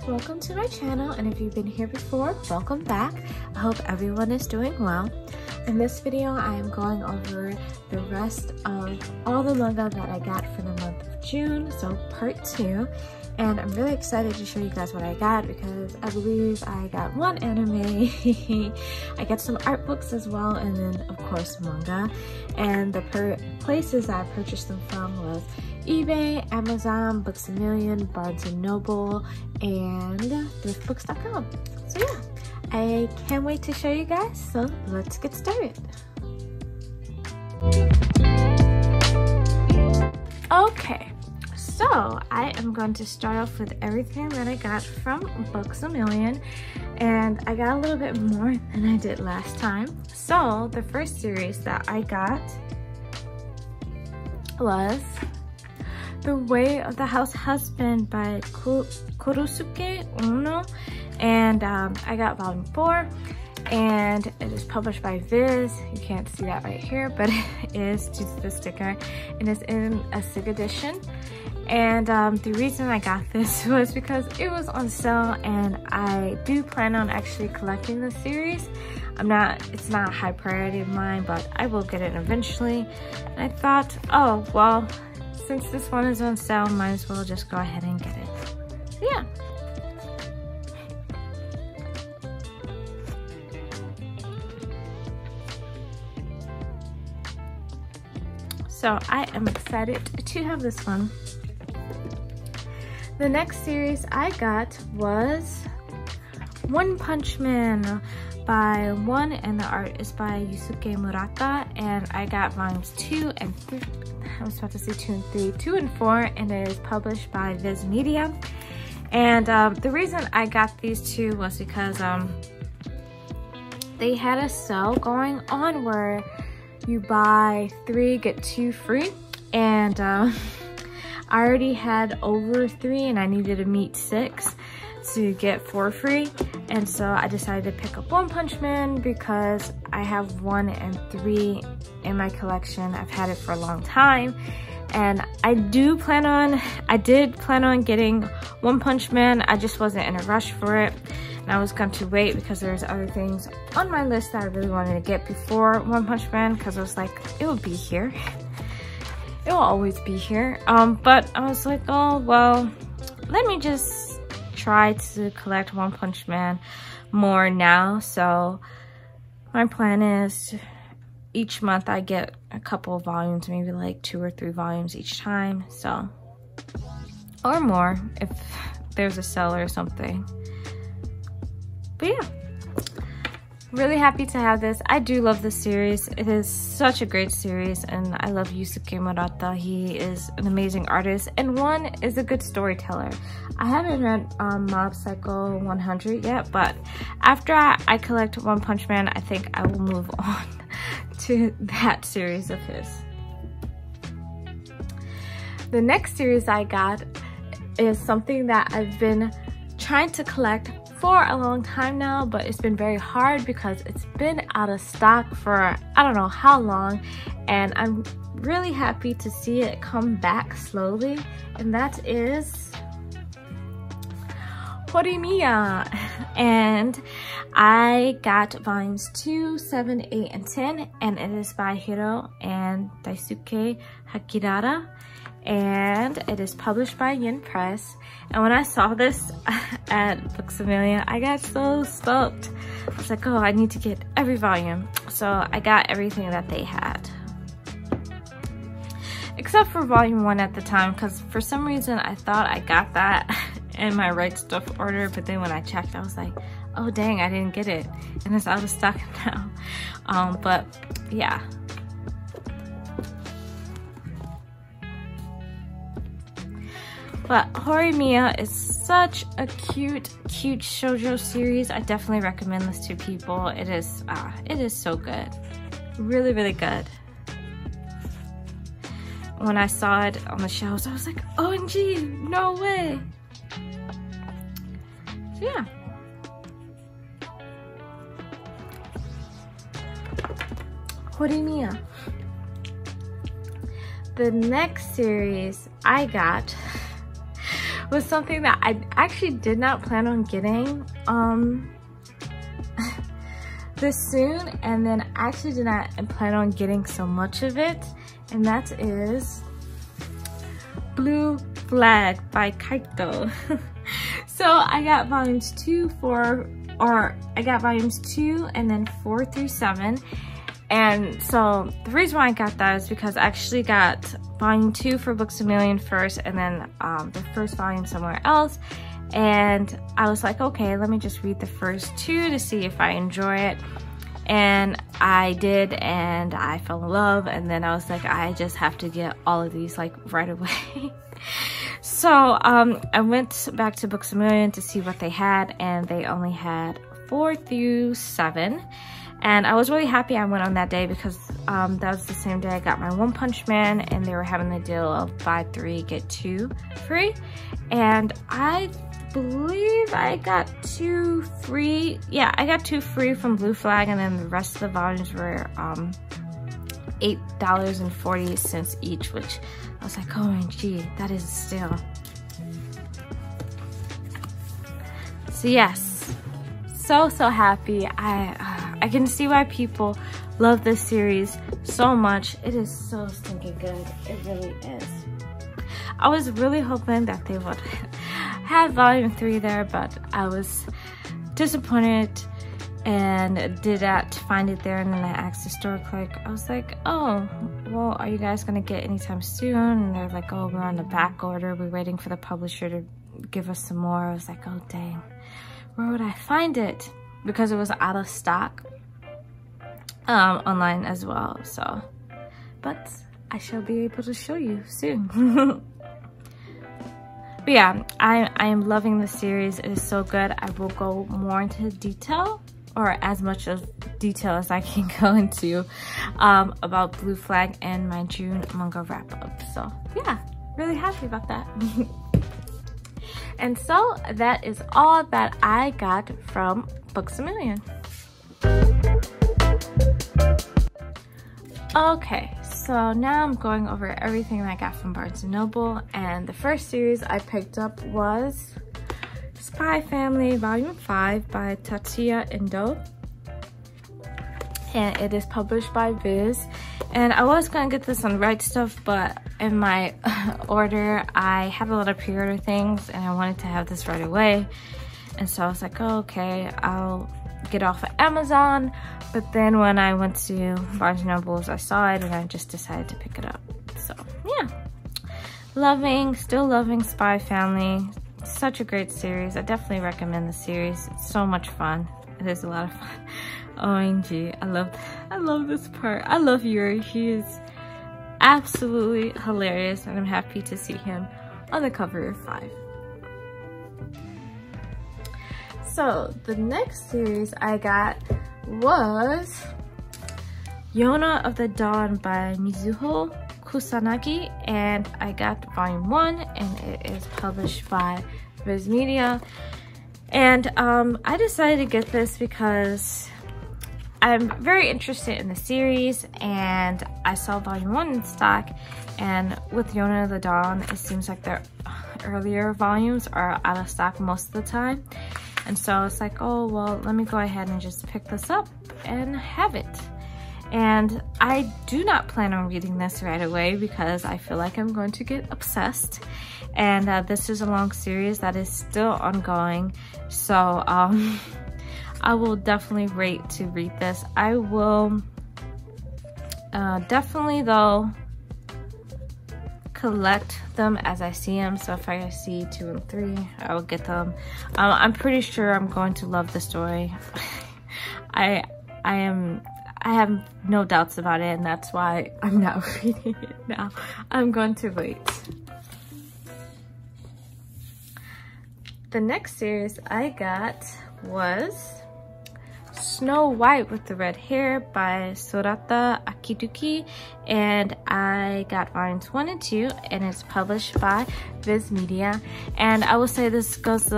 welcome to my channel, and if you've been here before, welcome back. I hope everyone is doing well. In this video, I am going over the rest of all the manga that I got for the month of June, so part 2. And I'm really excited to show you guys what I got because I believe I got one anime, I got some art books as well, and then of course manga. And the places I purchased them from was eBay, Amazon, Books A Million, Barnes & Noble, and Thiftbooks.com. So yeah, I can't wait to show you guys, so let's get started. Okay, so I am going to start off with everything that I got from Books A Million, and I got a little bit more than I did last time. So the first series that I got was The Way of the House Husband by Kurosuke Ono, and I got volume 4, and it is published by Viz. You can't see that right here, but it is due to the sticker, and it's in a SIG edition. And the reason I got this was because it was on sale, and I do plan on actually collecting the series. It's not a high priority of mine, but I will get it eventually. And I thought, oh, well, since this one is on sale, might as well just go ahead and get it. So yeah. So I am excited to have this one. The next series I got was One Punch Man by One, and the art is by Yusuke Murata, and I got volumes 2 and 3. I was about to say 2 and 3, 2 and 4, and it is published by Viz Media. And the reason I got these two was because they had a sale going on where you buy 3 get 2 free, and I already had over 3 and I needed to meet 6 to get 4 free, and so I decided to pick up One Punch Man because I have 1 and 3 in my collection. I've had it for a long time, and I did plan on getting One Punch Man. I just wasn't in a rush for it, and I was going to wait because there's other things on my list that I really wanted to get before One Punch Man, because I was like, it will be here. It will always be here. But I was like, oh well, let me just try to collect One Punch Man more now. So my plan is each month I get a couple of volumes, maybe like 2 or 3 volumes each time, so, or more if there's a sale or something. But yeah, really happy to have this. I do love this series. It is such a great series, and I love Yusuke Murata. He is an amazing artist, and One is a good storyteller. I haven't read Mob Psycho 100 yet, but after I collect One Punch Man, I think I will move on to that series of his. The next series I got is something that I've been trying to collect for a long time now, but it's been very hard because it's been out of stock for I don't know how long, and I'm really happy to see it come back slowly, and that is Horimiya. And I got volumes 2, 7, 8, and 10, and it is by Hiro and Daisuke Hakirara, and it is published by Yin Press. And when I saw this at Books A Million, I got so stoked. I was like, oh, I need to get every volume. So I got everything that they had, except for volume 1 at the time, because for some reason I thought I got that in my Right Stuff order, but then when I checked, I was like, oh dang, I didn't get it, and it's out of stock now. But yeah. But Horimiya is such a cute shoujo series. I definitely recommend this to people. It is so good. Really, really good. When I saw it on the shelves, I was like, OMG, no way. So yeah. Horimiya. The next series I got was something that I actually did not plan on getting this soon, and then I actually did not plan on getting so much of it, and that is Blue Flag by Kaito. So I got volumes 2 and then 4 through 7. And so the reason why I got that is because I actually got volume 2 for Books A Million first, and then the first volume somewhere else. And I was like, okay, let me just read the first 2 to see if I enjoy it. And I did, and I fell in love. And then I was like, I just have to get all of these like right away. So I went back to Books A Million to see what they had, and they only had 4 through 7. And I was really happy I went on that day because that was the same day I got my One Punch Man, and they were having the deal of buy 3 get 2 free. And I believe I got 2 free. Yeah, I got 2 free from Blue Flag, and then the rest of the volumes were $8.48 each, which I was like, OMG, that is still. So yes, so happy. I can see why people love this series so much. It is so stinking good. It really is. I was really hoping that they would have volume 3 there, but I was disappointed and did not find it there. And then I asked the store clerk, I was like, oh, well, are you guys gonna get anytime soon? And they're like, oh, we're on the back order. We're waiting for the publisher to give us some more. I was like, oh, dang, where would I find it? Because it was out of stock online as well. So, but I shall be able to show you soon. But yeah, I am loving the series. It is so good. I will go more into detail, or as much of detail as I can go into, about Blue Flag and my June manga wrap up. So yeah, really happy about that. And so that is all that I got from Books A Million. Okay, so now I'm going over everything that I got from Barnes & Noble, and the first series I picked up was Spy Family Volume 5 by Tatsuya Endo, and it is published by Viz. And I was gonna get this on Right Stuff, but in my order I have a lot of pre-order things and I wanted to have this right away, and so I was like, oh, okay, I'll get off of Amazon. But then when I went to Barnes & Noble's, I saw it and I just decided to pick it up. So yeah, still loving Spy Family. Such a great series. I definitely recommend the series. It's so much fun. It is a lot of fun. OMG, I love this part. I love Yuri. He is absolutely hilarious, and I'm happy to see him on the cover of 5. So the next series I got was Yona of the Dawn by Mizuho Kusanagi, and I got volume 1, and it is published by Viz Media. And I decided to get this because I'm very interested in the series, and I saw volume 1 in stock, and with Yona of the Dawn, it seems like their earlier volumes are out of stock most of the time. And so I was like, oh, well, let me go ahead and just pick this up and have it. And I do not plan on reading this right away because I feel like I'm going to get obsessed. And this is a long series that is still ongoing. So I will definitely wait to read this. I will definitely, though, collect them as I see them. So if I see 2 and 3, I will get them. I'm pretty sure I'm going to love the story. I have no doubts about it, and that's why I'm not reading it now. I'm going to wait. The next series I got was Snow White with the Red Hair by Sorata Akiduki, and I got volumes 1 and 2, and it's published by Viz Media. And I will say this goes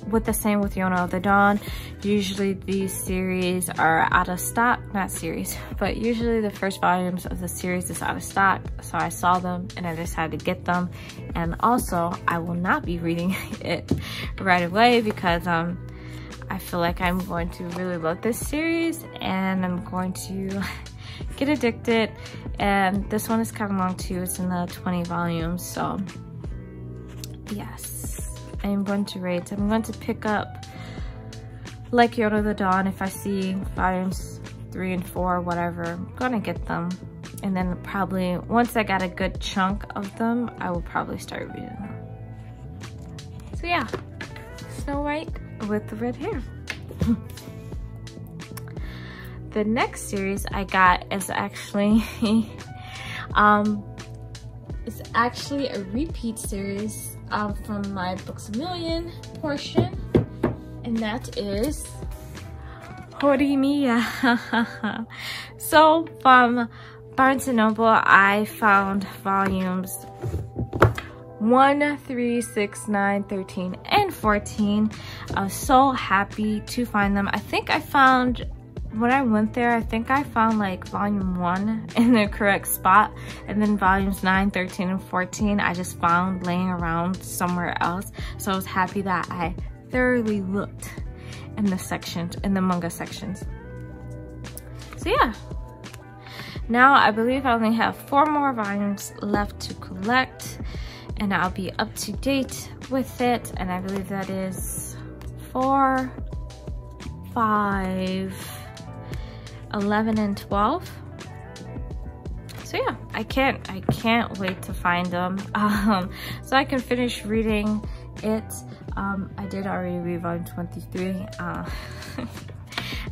with the same with Yona of the Dawn, usually these series are out of stock. Not series, but usually the first volumes of the series is out of stock. So I saw them and I decided to get them. And also I will not be reading it right away because I feel like I'm going to really love this series and I'm going to get addicted. And this one is kind of long too. It's in the 20 volumes. So yes, I'm going to rate. I'm going to pick up like Yona of the Dawn. If I see volumes 3 and 4, whatever, I'm gonna get them. And then probably once I got a good chunk of them, I will probably start reading them. So yeah, Snow White with the red hair. The next series I got is actually it's actually a repeat series from my Books A Million portion, and that is Horimiya. So from Barnes & Noble, I found volumes 1, 3, 6, 9, 13, and 14. I was so happy to find them. I think I found, when I went there, I think I found like volume 1 in the correct spot, and then volumes 9, 13, and 14 I just found laying around somewhere else. So I was happy that I thoroughly looked in the sections, in the manga sections. So yeah, now I believe I only have 4 more volumes left to collect, and I'll be up to date with it. And I believe that is 4, 5, 11, and 12. So yeah, I can't wait to find them so I can finish reading it. I did already read volume 23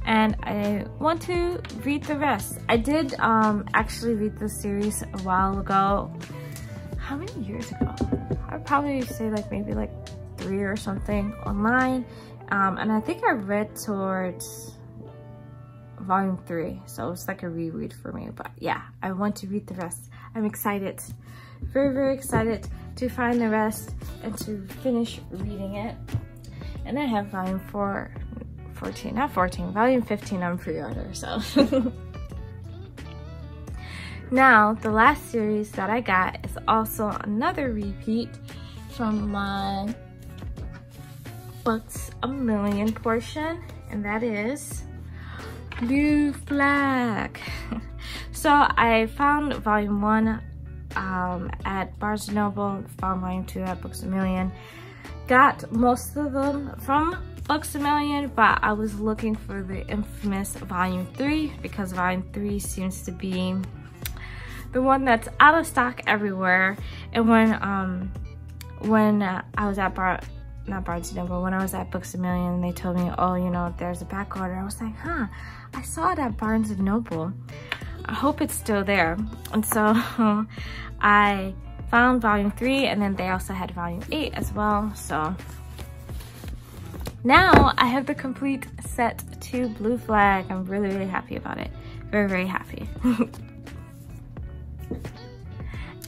and I want to read the rest. I did actually read the series a while ago. How many years ago? I'd probably say like maybe like 3 or something online, and I think I read towards volume 3, so it's like a reread for me. But yeah, I want to read the rest. I'm excited, very excited to find the rest and to finish reading it. And I have volume 14, not 14, volume 15 on pre-order, so now the last series that I got is also another repeat from my Books A Million portion, and that is Blue Flag. So I found volume 1 at Barnes & Noble, found volume 2 at Books A Million. Got most of them from Books A Million, but I was looking for the infamous volume 3 because volume 3 seems to be the one that's out of stock everywhere. And when I was at not Barnes & Noble, when I was at Books A Million, they told me, oh, you know, there's a back order. I was like, huh, I saw it at Barnes & Noble. I hope it's still there. And so I found volume 3, and then they also had volume 8 as well. So now I have the complete set to Blue Flag. I'm really happy about it. Very happy.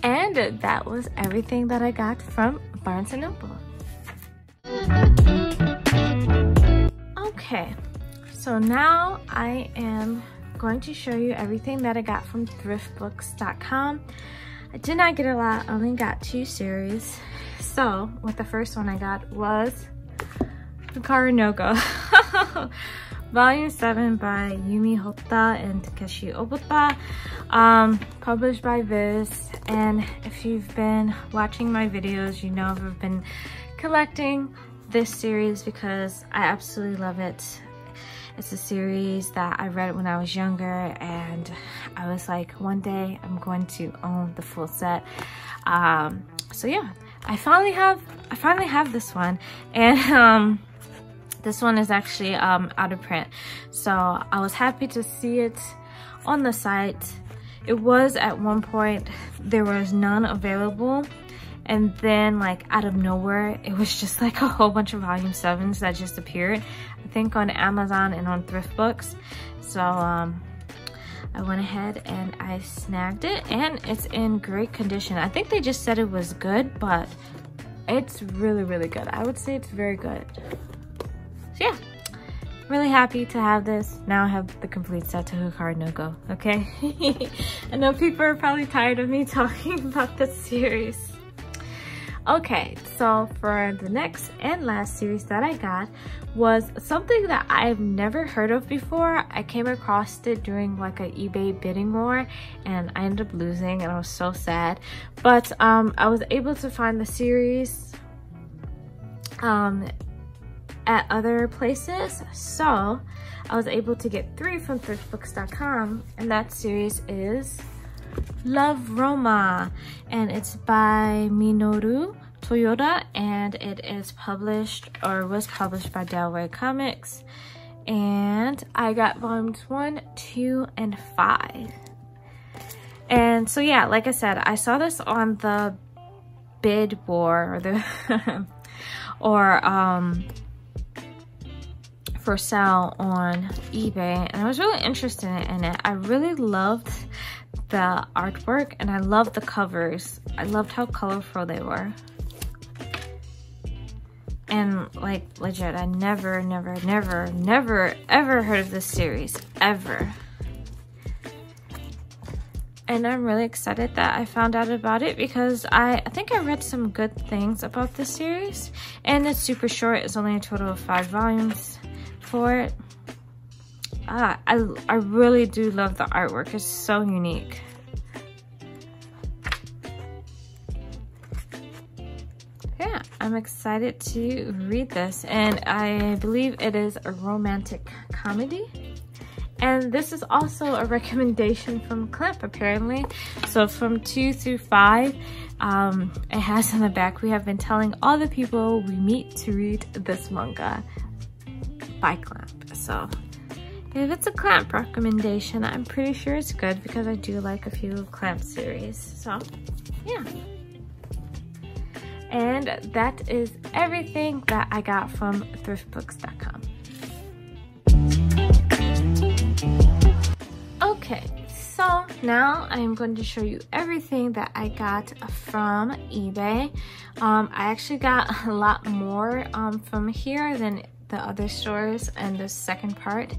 And that was everything that I got from Barnes & Noble. Okay, so now I am going to show you everything that I got from Thiftbooks.com. I did not get a lot, I only got 2 series. So, what the first one I got was Hikaru no Go. Volume 7 by Yumi Hotta and Takeshi Obata, published by Viz. And if you've been watching my videos, you know I've been collecting this series because I absolutely love it. It's a series that I read when I was younger, and I was like, one day I'm going to own the full set. So yeah, I finally have this one, and this one is actually out of print, so I was happy to see it on the site. It was at one point there was none available, and then like out of nowhere it was just like a whole bunch of volume 7s that just appeared, I think on Amazon and on Thrift Books. So I went ahead and I snagged it, and it's in great condition. I think they just said it was good, but it's really good. I would say it's very good. really happy to have this. Now I have the complete set to Hook Hard No Go, okay? I know people are probably tired of me talking about this series. Okay, so for the next and last series that I got was something that I've never heard of before. I came across it during like an eBay bidding war and I ended up losing and I was so sad. But I was able to find the series at other places, so I was able to get 3 from Thiftbooks.com, and that series is Love Roma, and it's by Minoru Toyoda, and it is published, or was published, by Del Rey Comics. And I got volumes 1, 2, and 5. And so yeah, like I said, I saw this on the bid war, or the for sale on eBay, and I was really interested in it. I really loved the artwork and I loved the covers. I loved how colorful they were. And like legit, I never ever heard of this series, ever. And I'm really excited that I found out about it because I think I read some good things about this series. And it's super short. It's only a total of 5 volumes for it. I really do love the artwork. It's so unique. Yeah, I'm excited to read this. And I believe it is a romantic comedy. And this is also a recommendation from Clip, apparently. So from 2 through 5, it has in the back, we have been telling all the people we meet to read this manga by Clamp. So if it's a Clamp recommendation, I'm pretty sure it's good because I do like a few Clamp series. So yeah. And that is everything that I got from thriftbooks.com. Okay, so now I'm going to show you everything that I got from eBay. I actually got a lot more from here than the other stores in the second part.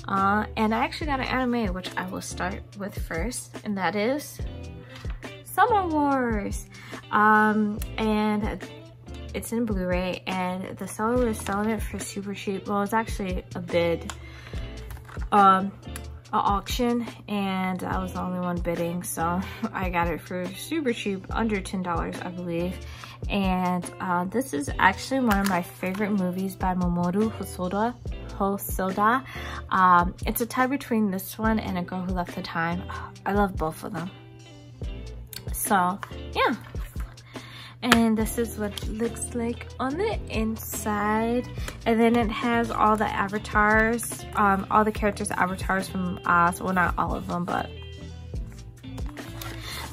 And I actually got an anime, which I will start with first, and that is Summer Wars. And it's in Blu-ray, and the seller was selling it for super cheap. Well, it's actually a bid, an auction, and I was the only one bidding, so I got it for super cheap, under $10, I believe. And this is actually one of my favorite movies by Mamoru Hosoda. It's a tie between this one and A Girl Who Left the Time. I love both of them. So yeah, and this is what it looks like on the inside. And then it has all the avatars, all the characters' avatars from Oz. Well, not all of them, but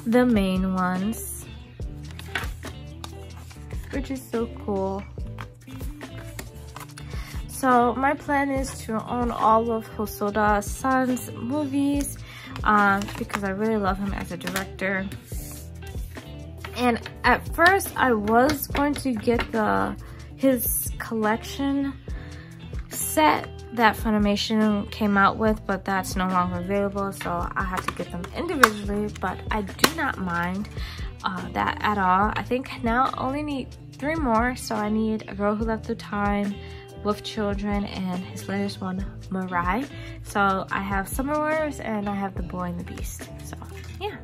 the main ones, which is so cool. So my plan is to own all of Hosoda-san's movies because I really love him as a director. And at first I was going to get his collection set that Funimation came out with, but that's no longer available, so I have to get them individually. But I do not mind that at all. I think now I only need 3 more, so I need A Girl Who Left the Time, With Children, and his latest one, Mirai. So I have Summer Wars and I have The Boy and the Beast. So yeah,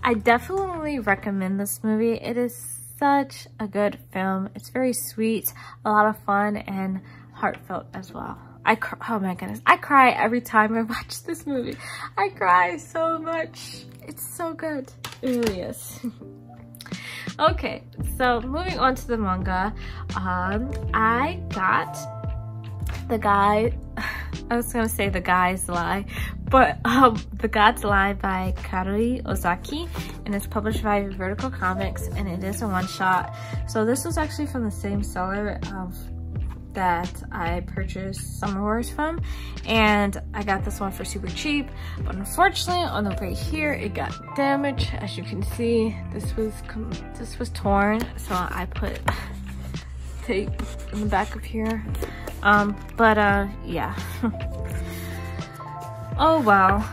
I definitely recommend this movie. It is such a good film. It's very sweet, a lot of fun, and heartfelt as well. Oh my goodness, I cry every time I watch this movie. I cry so much. It's so good. It really is. Okay, so moving on to the manga, I got The Guy, I was gonna say The Guy's Lie, but The God's Lie by Karui Ozaki, and it's published by Vertical Comics, and it is a one-shot. So this was actually from the same seller that I purchased Summer Wars from, and I got this one for super cheap. But unfortunately, on the way here, it got damaged. As you can see, this was torn, so I put tape in the back of here. Yeah. Oh well.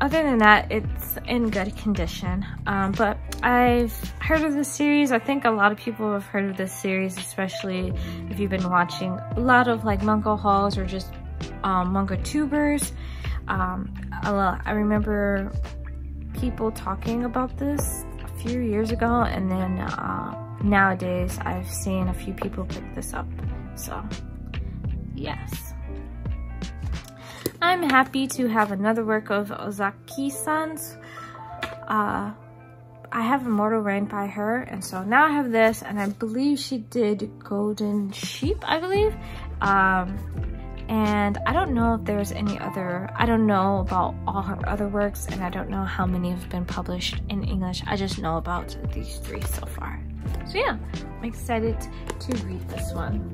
Other than that, it's in good condition. But I've heard of this series. I think a lot of people have heard of this series, especially if you've been watching a lot of like manga hauls or just manga tubers. I remember people talking about this a few years ago, and then nowadays I've seen a few people pick this up. So yes, I'm happy to have another work of Ozaki-san's. I have Immortal Rain by her, and so now I have this, and I believe she did Golden Sheep, I believe. And I don't know if there's any other, I don't know about all her other works, and I don't know how many have been published in English. I just know about these 3 so far. So yeah, I'm excited to read this one.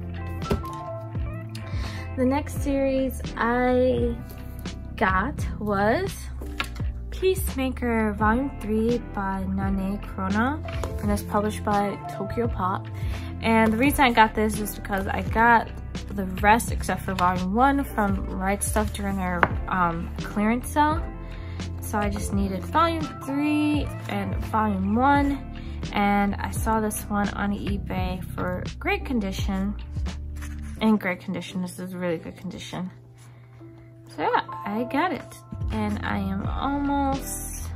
The next series I got was Peacemaker Volume 3 by Danie Girl, and it's published by Tokyo Pop. And the reason I got this is because I got the rest except for Volume 1 from Right Stuff during their clearance sale. So I just needed Volume 3 and Volume 1, and I saw this one on eBay for great condition. In great condition, this is really good condition. So yeah, I got it, and I am almost,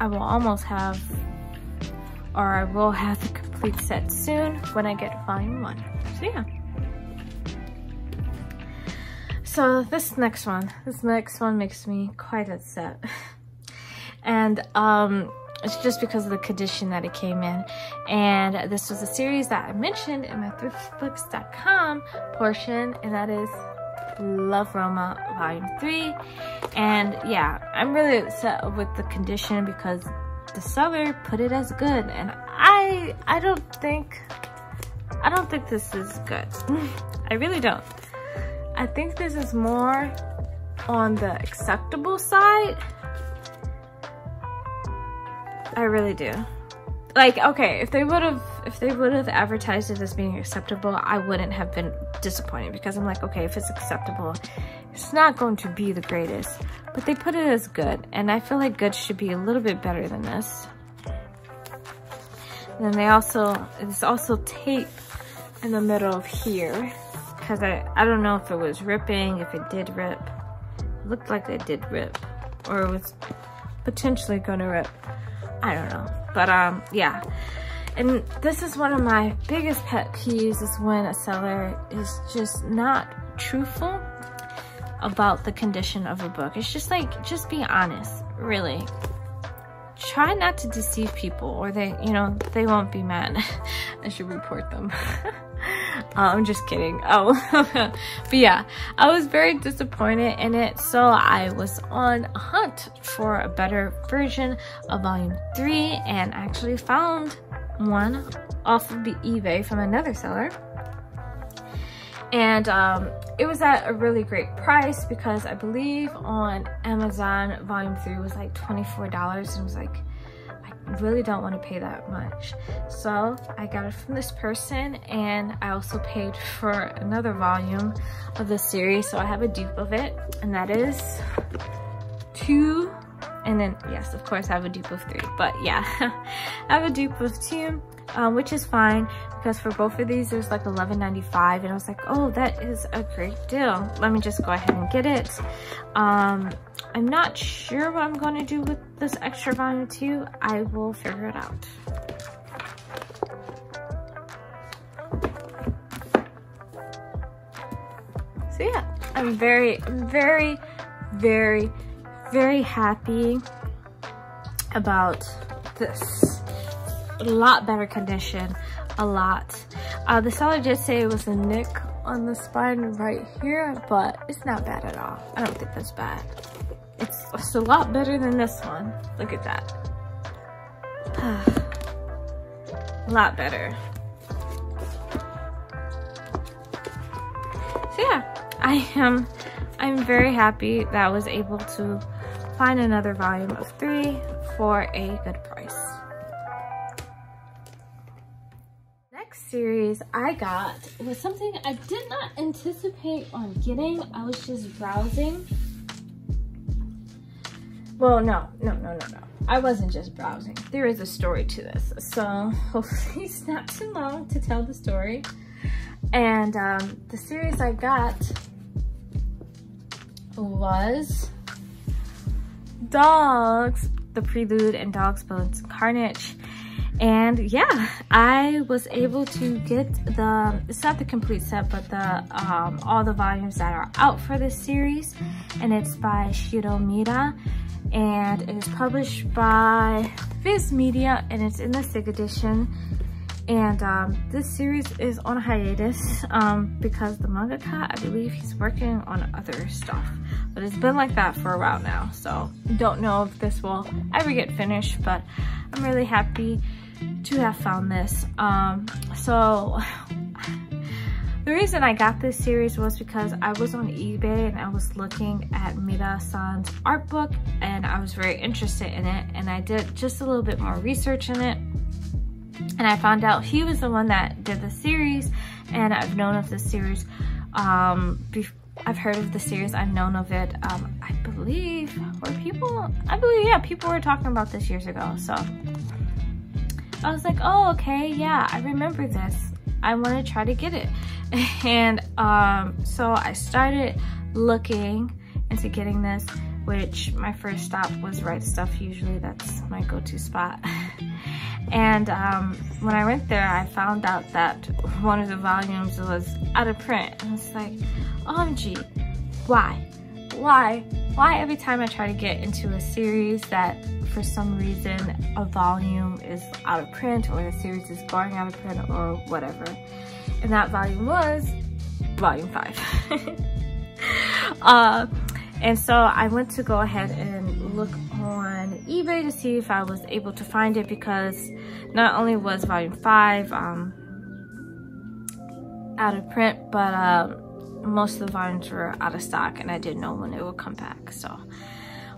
I will have the complete set soon when I get Volume 1. So yeah. So this next one makes me quite upset. And it's just because of the condition that it came in. And this was a series that I mentioned in my Thiftbooks.com portion, and that is Love Roma Volume 3. And yeah, I'm really upset with the condition because the seller put it as good, and I don't think this is good. I really don't. I think this is more on the acceptable side. I really do. Like, okay, if they would have advertised it as being acceptable, I wouldn't have been disappointed, because I'm like, okay, if it's acceptable, it's not going to be the greatest. But they put it as good, and I feel like good should be a little bit better than this. And then it's also tape in the middle of here, because I don't know if it was ripping, if it did rip. It looked like it did rip, or it was potentially gonna rip. I don't know, but yeah. And this is one of my biggest pet peeves, is when a seller is just not truthful about the condition of a book. It's just like, just be honest, really. Try not to deceive people, or they won't be mad. I should report them. I'm just kidding. Oh, but yeah, I was very disappointed in it, so I was on a hunt for a better version of Volume 3, and actually found one off of the eBay from another seller. And it was at a really great price, because I believe on Amazon Volume 3 was like $24, and it was like, I really don't want to pay that much. So I got it from this person, and I also paid for another volume of the series, so I have a dupe of it, and that is 2. And then, yes, of course, I have a dupe of 3, but yeah, I have a dupe of 2, which is fine, because for both of these, there's like $11.95, and I was like, oh, that is a great deal. Let me just go ahead and get it. I'm not sure what I'm going to do with this extra volume 2. I will figure it out. So yeah, I'm very, very, very, very happy about this. A lot better condition, a lot. The seller did say it was a nick on the spine right here, but it's not bad at all. I don't think that's bad. It's a lot better than this one. Look at that. A lot better. So yeah, I'm very happy that I was able to find another volume of 3 for a good price. series I got was something I did not anticipate on getting. I was just browsing. Well, no. I wasn't just browsing. There is a story to this. So hopefully it's not too long to tell the story. And the series I got was Dogs, The Prelude and Dogs, Bones, and Carnage. And yeah, I was able to get it's not the complete set, but the all the volumes that are out for this series. And it's by Shiro Mira. And it is published by Viz Media, and it's in the SIG edition. And this series is on hiatus because the mangaka, I believe he's working on other stuff. But it's been like that for a while now, so don't know if this will ever get finished, but I'm really happy to have found this. So the reason I got this series was because I was on eBay and I was looking at Mira-san's art book, and I was very interested in it, and I did just a little bit more research in it, and I found out he was the one that did the series. And I've known of this series, I've heard of the series, I've known of it. I believe people were talking about this years ago, so I was like, oh, okay, yeah, I remember this. I want to try to get it. And so I started looking into getting this, which my first stop was Right Stuff. Usually that's my go-to spot. And when I went there, I found out that one of the volumes was out of print. And it's like, OMG, why? Why every time I try to get into a series that for some reason a volume is out of print, or the series is going out of print, or whatever? And that volume was volume 5. And so I went to go ahead and look on eBay to see if I was able to find it, because not only was volume 5 out of print, but most of the volumes were out of stock, and I didn't know when it would come back. So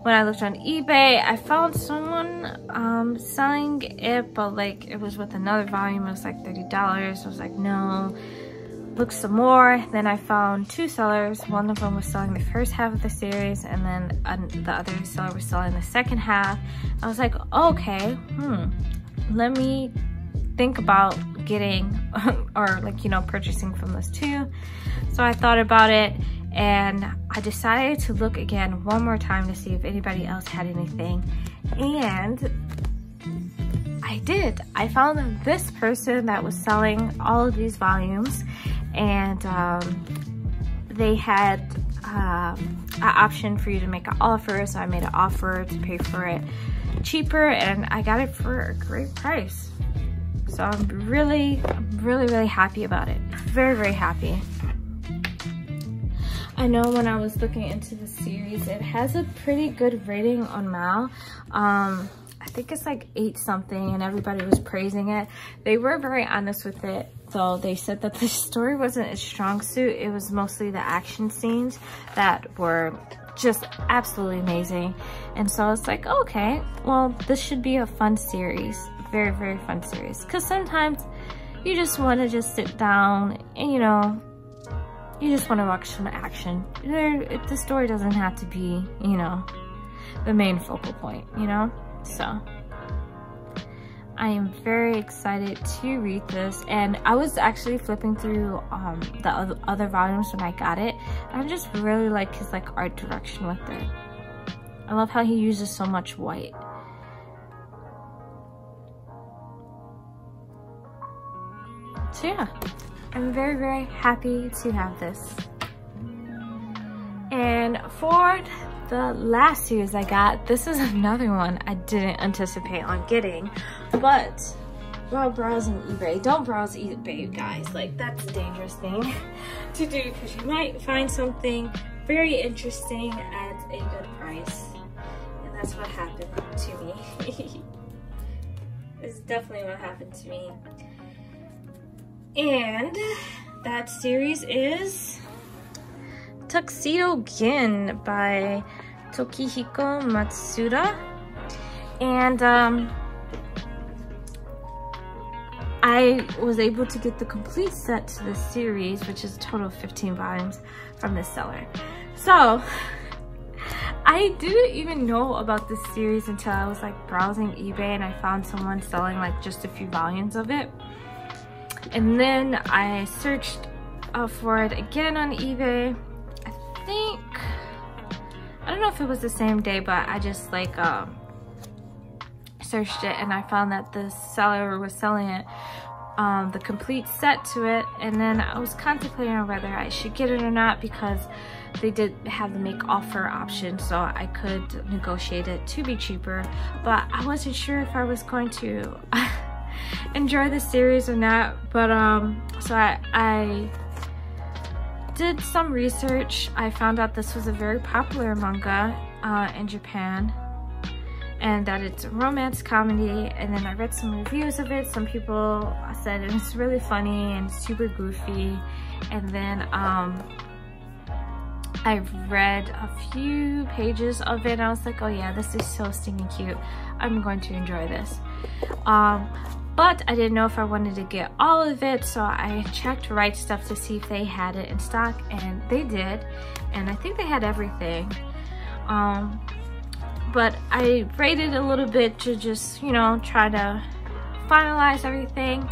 when I looked on eBay, I found someone selling it, but like it was with another volume. It was like $30. I was like, no. Looked some more. Then I found 2 sellers. One of them was selling the first half of the series, and then the other seller was selling the second half. I was like, okay, let me think about getting or like, you know, purchasing from those 2. So I thought about it, and I decided to look again one more time to see if anybody else had anything. And I did. I found this person that was selling all of these volumes, and they had an option for you to make an offer. So I made an offer to pay for it cheaper, and I got it for a great price. So I'm really happy about it. Very happy. I know when I was looking into the series, it has a pretty good rating on Mal. I think it's like 8 something, and everybody was praising it. They were very honest with it, though. They said that the story wasn't a strong suit. It was mostly the action scenes that were just absolutely amazing. And so it's like, okay, well, this should be a fun series. Very fun series. Because sometimes you just want to just sit down and, you know, you just want to watch some action. The story doesn't have to be, you know, the main focal point, you know? So I am very excited to read this, and I was actually flipping through the other volumes when I got it. I just really like his like art direction with it. I love how he uses so much white. So yeah, I'm very happy to have this. And for the last series I got, this is another one I didn't anticipate on getting, but while browsing eBay, don't browse eBay, guys. Like, that's a dangerous thing to do, because you might find something very interesting at a good price, and that's what happened to me. It's definitely what happened to me. And that series is Tuxedo Gin by Tokihiko Matsuda. And I was able to get the complete set to this series, which is a total of 15 volumes from this seller. So I didn't even know about this series until I was like browsing eBay and I found someone selling like just a few volumes of it. And then I searched for it again on eBay. I don't know if it was the same day, but I just like searched it and I found that the seller was selling it, the complete set to it. And then I was contemplating on whether I should get it or not, because they did have the make offer option, so I could negotiate it to be cheaper. But I wasn't sure if I was going to enjoy the series or not. But so I did some research. I found out this was a very popular manga in Japan, and that it's a romance comedy. And then I read some reviews of it. Some people said it's really funny and super goofy. And then I read a few pages of it and I was like, oh yeah, this is so stinking cute. I'm going to enjoy this. But I didn't know if I wanted to get all of it, so I checked Right Stuff to see if they had it in stock, and they did. And I think they had everything. But I rated a little bit to just, you know, try to finalize everything.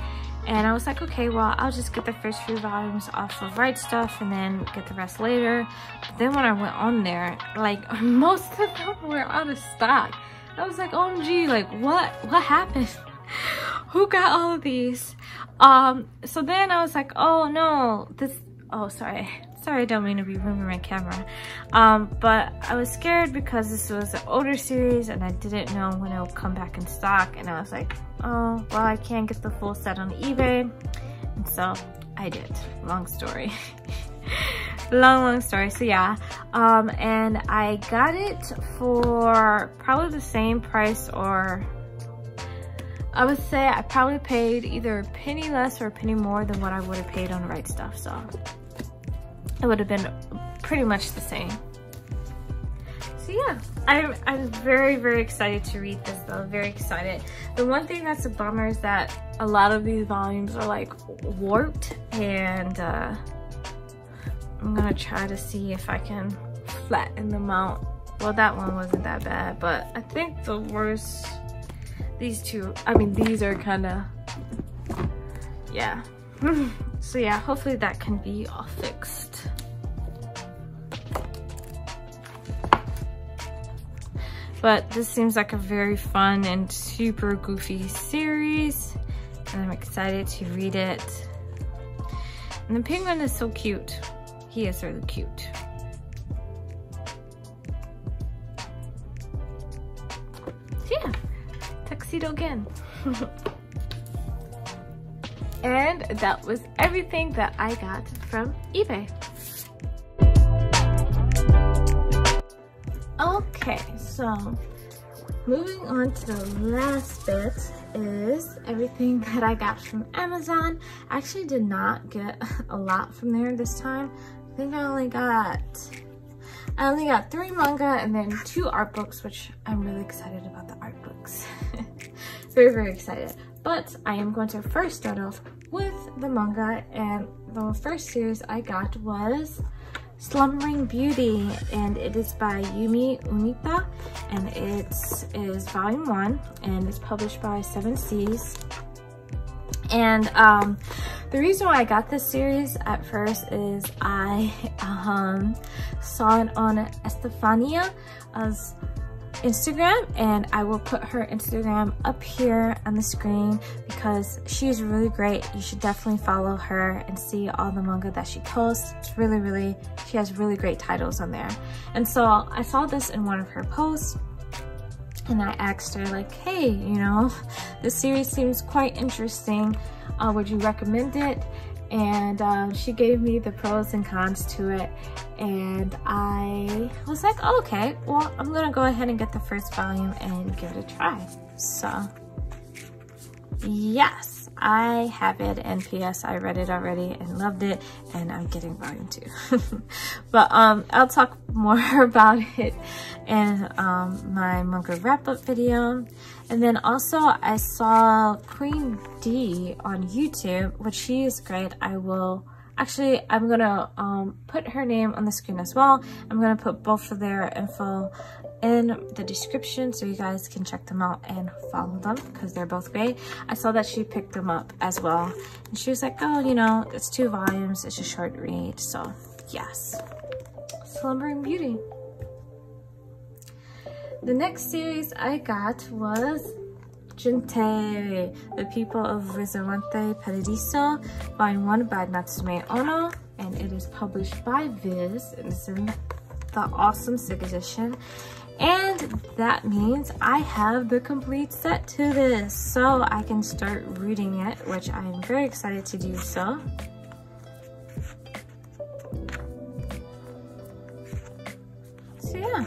And I was like, okay, well, I'll just get the first few volumes off of Right Stuff and then get the rest later. But then when I went on there, like, most of them were out of stock. I was like, OMG, like, what happened? Who got all of these? So then I was like, oh no, sorry, I don't mean to be moving my camera. But I was scared because this was an older series and I didn't know when it would come back in stock. And I was like, oh, well, I can't get the full set on eBay. And so I did. Long story. long story. So yeah, and I got it for probably the same price, or I would say I probably paid either a penny less or a penny more than what I would have paid on Right Stuff. So it would have been pretty much the same. So yeah, I'm very, very excited to read this though, very excited. The one thing that's a bummer is that a lot of these volumes are like warped, and I'm gonna try to see if I can flatten them out. Well, that one wasn't that bad, but I think the worst, these two, I mean, these are kind of, yeah. So yeah, hopefully that can be all fixed. But this seems like a very fun and super goofy series, and I'm excited to read it. And the penguin is so cute. He is really cute. So yeah, tuxedo again. And that was everything that I got from eBay. Okay, so moving on to the last bit is everything that I got from Amazon. I actually did not get a lot from there this time. I think I only got 3 manga and then 2 art books, which I'm really excited about the art books. Very, very excited. But I am going to first start off with the manga, and the first series I got was Slumbering Beauty, and it is by Yumi Umita, and it is volume 1, and it's published by 7 Seas. And the reason why I got this series at first is I saw it on Estefania's Instagram, and I will put her Instagram up here on the screen because she's really great. You should definitely follow her and see all the manga that she posts. It's really, she has really great titles on there. And so I saw this in one of her posts, and I asked her like, hey, you know, this series seems quite interesting. Would you recommend it? And she gave me the pros and cons to it, and I was like, oh, okay, well, I'm gonna go ahead and get the first volume and give it a try. So yes, I have it, and PS, I read it already and loved it, and I'm getting volume 2. But I'll talk more about it in my manga wrap-up video. And then also I saw Queen D on YouTube, which she is great. I'm gonna put her name on the screen as well. I'm gonna put both of their info in the description so you guys can check them out and follow them because they're both great. I saw that she picked them up as well, and she was like, oh, you know, it's 2 volumes, it's a short read. So yes, Slumbering Beauty. The next series I got was Junte, The People of Ristorante Paradiso, Volume 1 by Natsume Ono, and it is published by Viz, and it's in the awesome 6th edition. And that means I have the complete set to this, so I can start reading it, which I am very excited to do so. So yeah.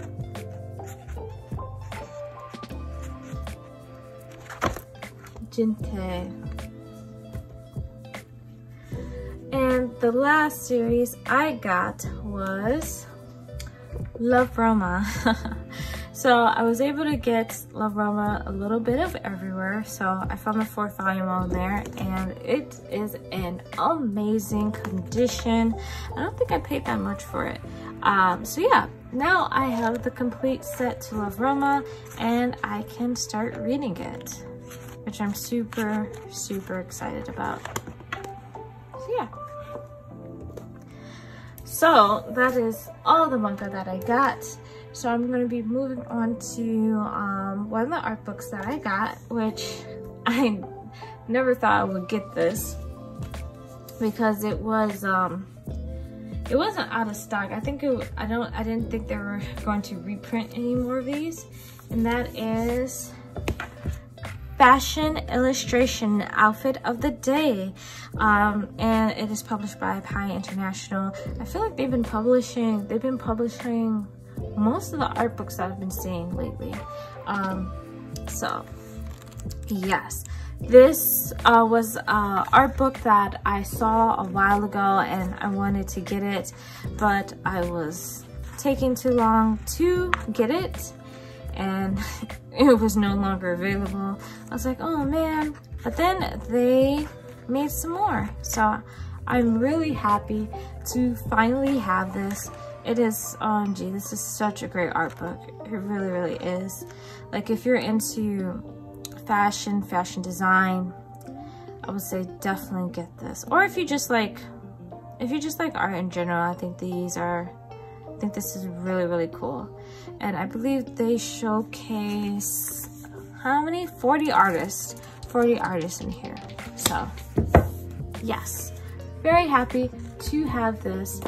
Junte. And the last series I got was Love Roma. So I was able to get Love Roma a little bit of everywhere. So I found the 4th volume on there, and it is in amazing condition. I don't think I paid that much for it. So yeah, now I have the complete set to Love Roma, and I can start reading it, which I'm super, super excited about. So yeah. So that is all the manga that I got. So I'm going to be moving on to one of the art books that I got, which I never thought I would get this because it wasn't out of stock. I didn't think they were going to reprint any more of these, and that is Fashion Illustration Outfit of the Day, and it is published by Pi International. I feel like they've been publishing most of the art books that I've been seeing lately. So yes, this was an art book that I saw a while ago, and I wanted to get it, but I was taking too long to get it, and it was no longer available. I was like, oh man, but then they made some more. So I'm really happy to finally have this. It is, OMG, this is such a great art book. It really, really is. Like, if you're into fashion design, I would say definitely get this. Or if you just like art in general, I think this is really, really cool. And I believe they showcase, how many? 40 artists in here. So yes, very happy to have this.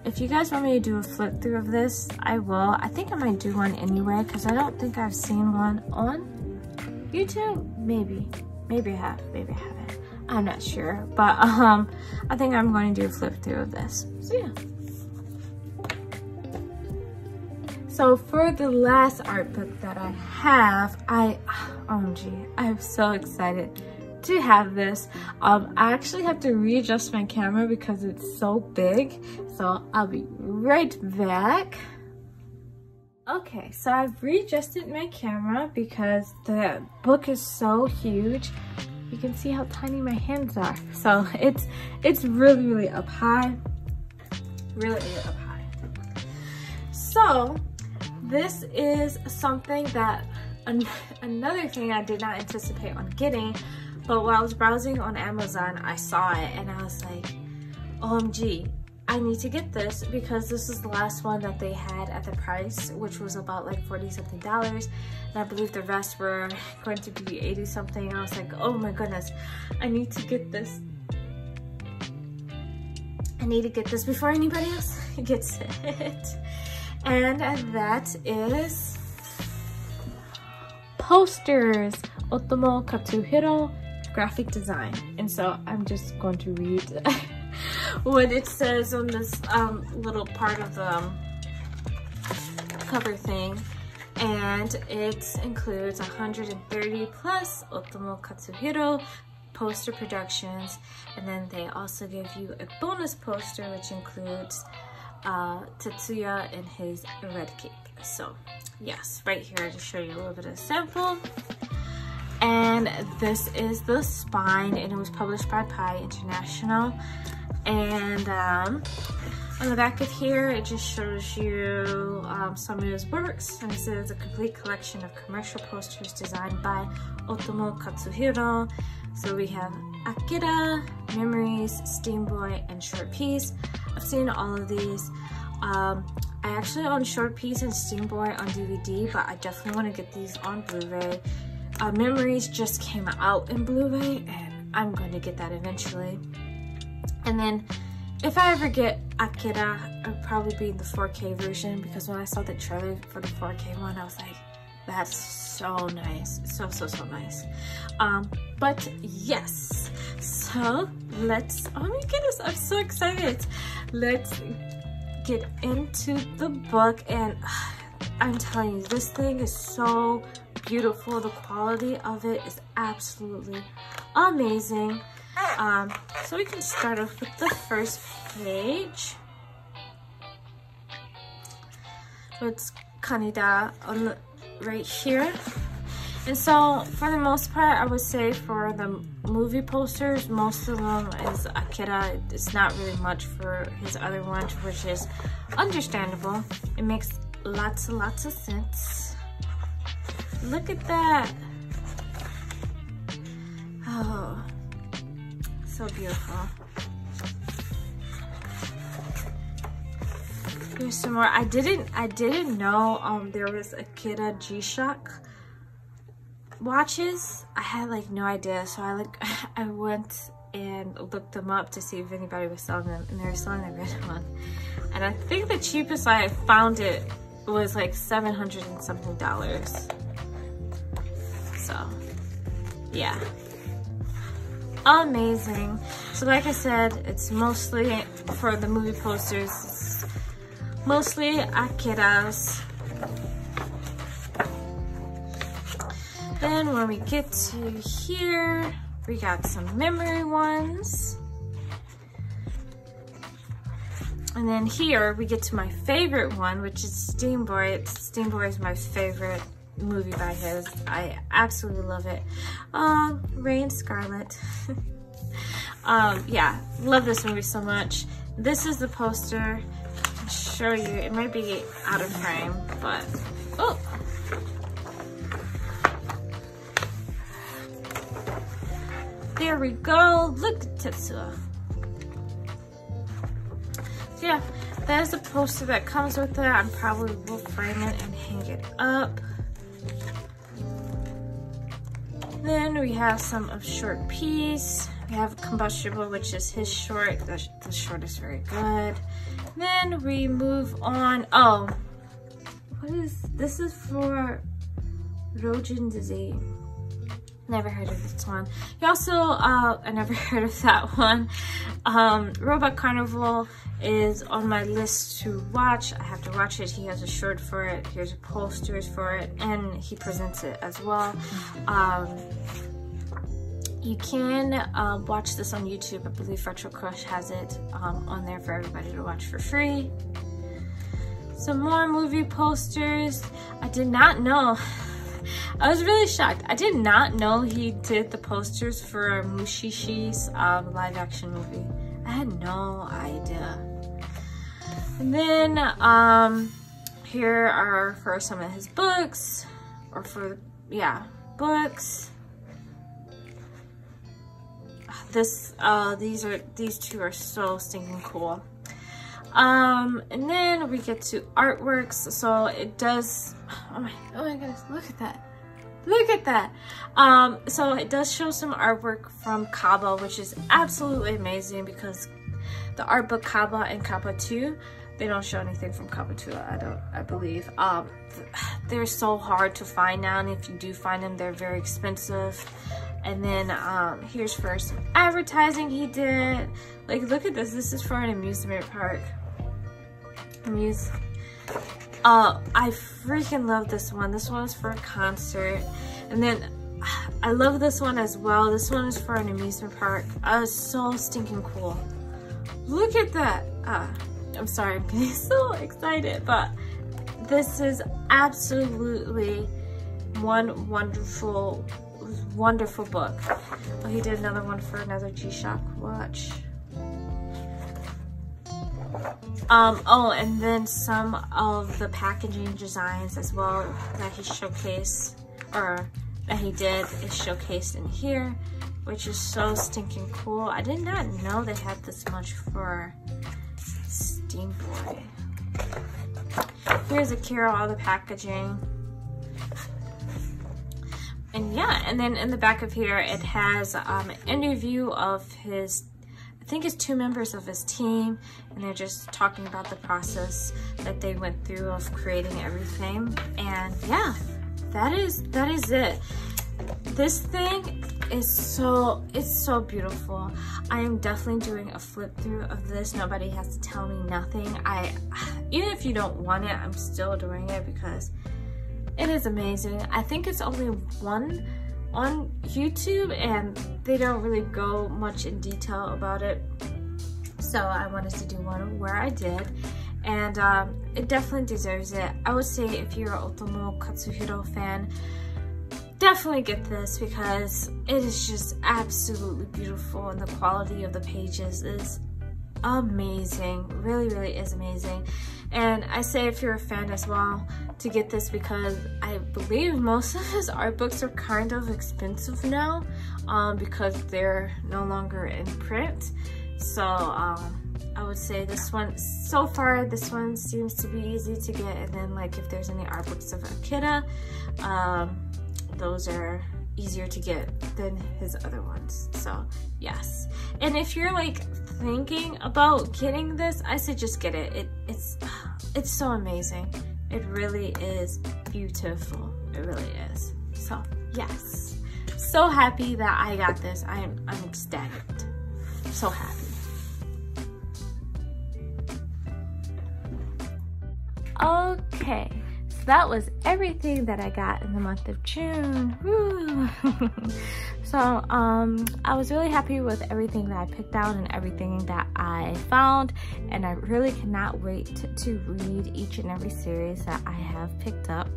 If you guys want me to do a flip through of this, I will. I think I might do one anyway, because I don't think I've seen one on YouTube. Maybe I have, maybe I haven't. I'm not sure, but I think I'm going to do a flip through of this. So yeah. So for the last art book that I have, OMG, I'm so excited to have this. I actually have to readjust my camera because it's so big, so I'll be right back. Okay, so I've readjusted my camera because the book is so huge. You can see how tiny my hands are. So it's really, really up high. Really, really up high. So this is something that, another thing I did not anticipate on getting, but while I was browsing on Amazon, I saw it and I was like, OMG, I need to get this because this is the last one that they had at the price, which was about like $40-something. And I believe the rest were going to be 80-something. I was like, oh my goodness, I need to get this. I need to get this before anybody else gets it. And that is Posters, Otomo Katsuhiro graphic design. And so I'm just going to read what it says on this little part of the cover thing. And it includes 130 plus Otomo Katsuhiro poster productions, and then they also give you a bonus poster which includes Tetsuya and his red cape. So yes, right here I just show you a little bit of a sample. And this is the spine, and it was published by Pi International. And on the back of here, it just shows you some of his works, and it says a complete collection of commercial posters designed by Otomo Katsuhiro. So we have Akira, Memories, Steam Boy, and Short Piece. I've seen all of these. I actually own Short Piece and Steam Boy on DVD, but I definitely want to get these on Blu-ray. Memories just came out in Blu-ray, and I'm going to get that eventually. And then if I ever get Akira, it'll probably be the 4K version, because when I saw the trailer for the 4K one, I was like, that's so nice. So nice. But yes, so let's, oh my goodness, I'm so excited. Let's get into the book, and I'm telling you, this thing is so beautiful. The quality of it is absolutely amazing. So we can start off with the first page. So it's Kaneda on the right here. And so for the most part, I would say for the movie posters, most of them is Akira. It's not really much for his other ones, which is understandable. It makes lots and lots of sense. Look at that. Oh, so beautiful. Here's some more. I didn't know there was Akira G-Shock watches. I had like no idea, so I went and looked them up to see if anybody was selling them, and they were selling the red one. And I think the cheapest I found it was like $700 and something. So yeah, amazing. So like I said, it's mostly for the movie posters, it's mostly Akira's. Then when we get to here, we got some memory ones. And then here we get to my favorite one, which is Steam Boy. Steam Boy is my favorite movie by his. I absolutely love it. Rain Scarlet. Yeah, love this movie so much. This is the poster. I'll show you. It might be out of frame, but oh. There we go. Look at Tetsuya. So yeah, that is the poster that comes with it. I probably will frame it and hang it up. Then we have some of Short Piece. We have Combustible, which is his short. The short is very good. Then we move on. Oh, what is this? Is for Rojin disease. Never heard of this one. He also, I never heard of that one. Robot Carnival is on my list to watch. I have to watch it. He has a short for it. Here's posters for it, and he presents it as well. You can watch this on YouTube. I believe Retro Crush has it on there for everybody to watch for free. Some more movie posters. I did not know. I was really shocked. I did not know he did the posters for Mushishi's live action movie. I had no idea. And then here are for some of his books, or for, yeah, books. These two are so stinking cool. And then we get to artworks. So it does, oh my goodness, look at that. Look at that. So it does show some artwork from Kaba, which is absolutely amazing, because the art book Kaba and Kaba 2, they don't show anything from Kaba 2, I believe. They're so hard to find now, and if you do find them, they're very expensive. And then here's for some advertising he did. Like, look at this. This is for an amusement park. I freaking love this one. This one's for a concert. And then I love this one as well. This one is for an amusement park. It's so stinking cool. Look at that. I'm sorry, I'm getting so excited, but this is absolutely one wonderful book. Oh, he did another one for another G-Shock watch. Oh, and then some of the packaging designs as well that he showcased, or that he did, is showcased in here, which is so stinking cool. I did not know they had this much for Steam Boy. Here's a Carol, all the packaging. And yeah, and then in the back of here, it has an interview of his, I think it's 2 members of his team, and they're just talking about the process that they went through of creating everything. And yeah, that is it. This thing is it's so beautiful. I am definitely doing a flip through of this. Nobody has to tell me nothing. Even if you don't want it, I'm still doing it because it is amazing. I think it's only one on YouTube and they don't really go much in detail about it. So I wanted to do one where I did, and it definitely deserves it. I would say if you're an Otomo Katsuhiro fan, definitely get this because it is just absolutely beautiful, and the quality of the pages is amazing. Really, really is amazing. And I say if you're a fan as well, to get this because I believe most of his art books are kind of expensive now because they're no longer in print. So I would say this one, so far this one seems to be easy to get. And then like if there's any art books of Akira, those are easier to get than his other ones. So yes, and if you're like thinking about getting this, I say just get it. It's so amazing. It really is beautiful. It really is. So yes, so happy that I got this. I'm ecstatic. So happy. Okay, so that was everything that I got in the month of June. Woo. So I was really happy with everything that I picked out and everything that I found, and I really cannot wait to read each and every series that I have picked up.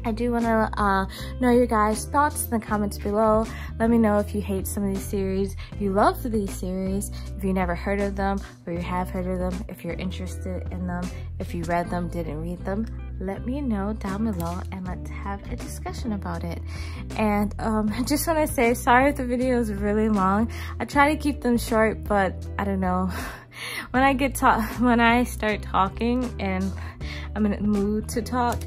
I do want to know your guys' thoughts in the comments below. Let me know if you hate some of these series, you love these series, if you never heard of them, or you have heard of them, if you're interested in them, if you read them, didn't read them. Let me know down below and let's have a discussion about it. And I just want to say sorry if the video is really long. I try to keep them short, but I don't know. When I start talking and I'm in the mood to talk,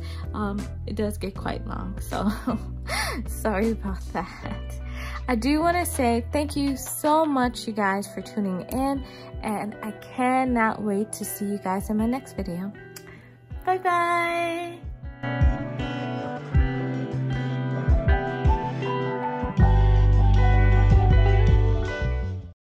it does get quite long. So sorry about that. I do want to say thank you so much, you guys, for tuning in, and I cannot wait to see you guys in my next video. Bye bye.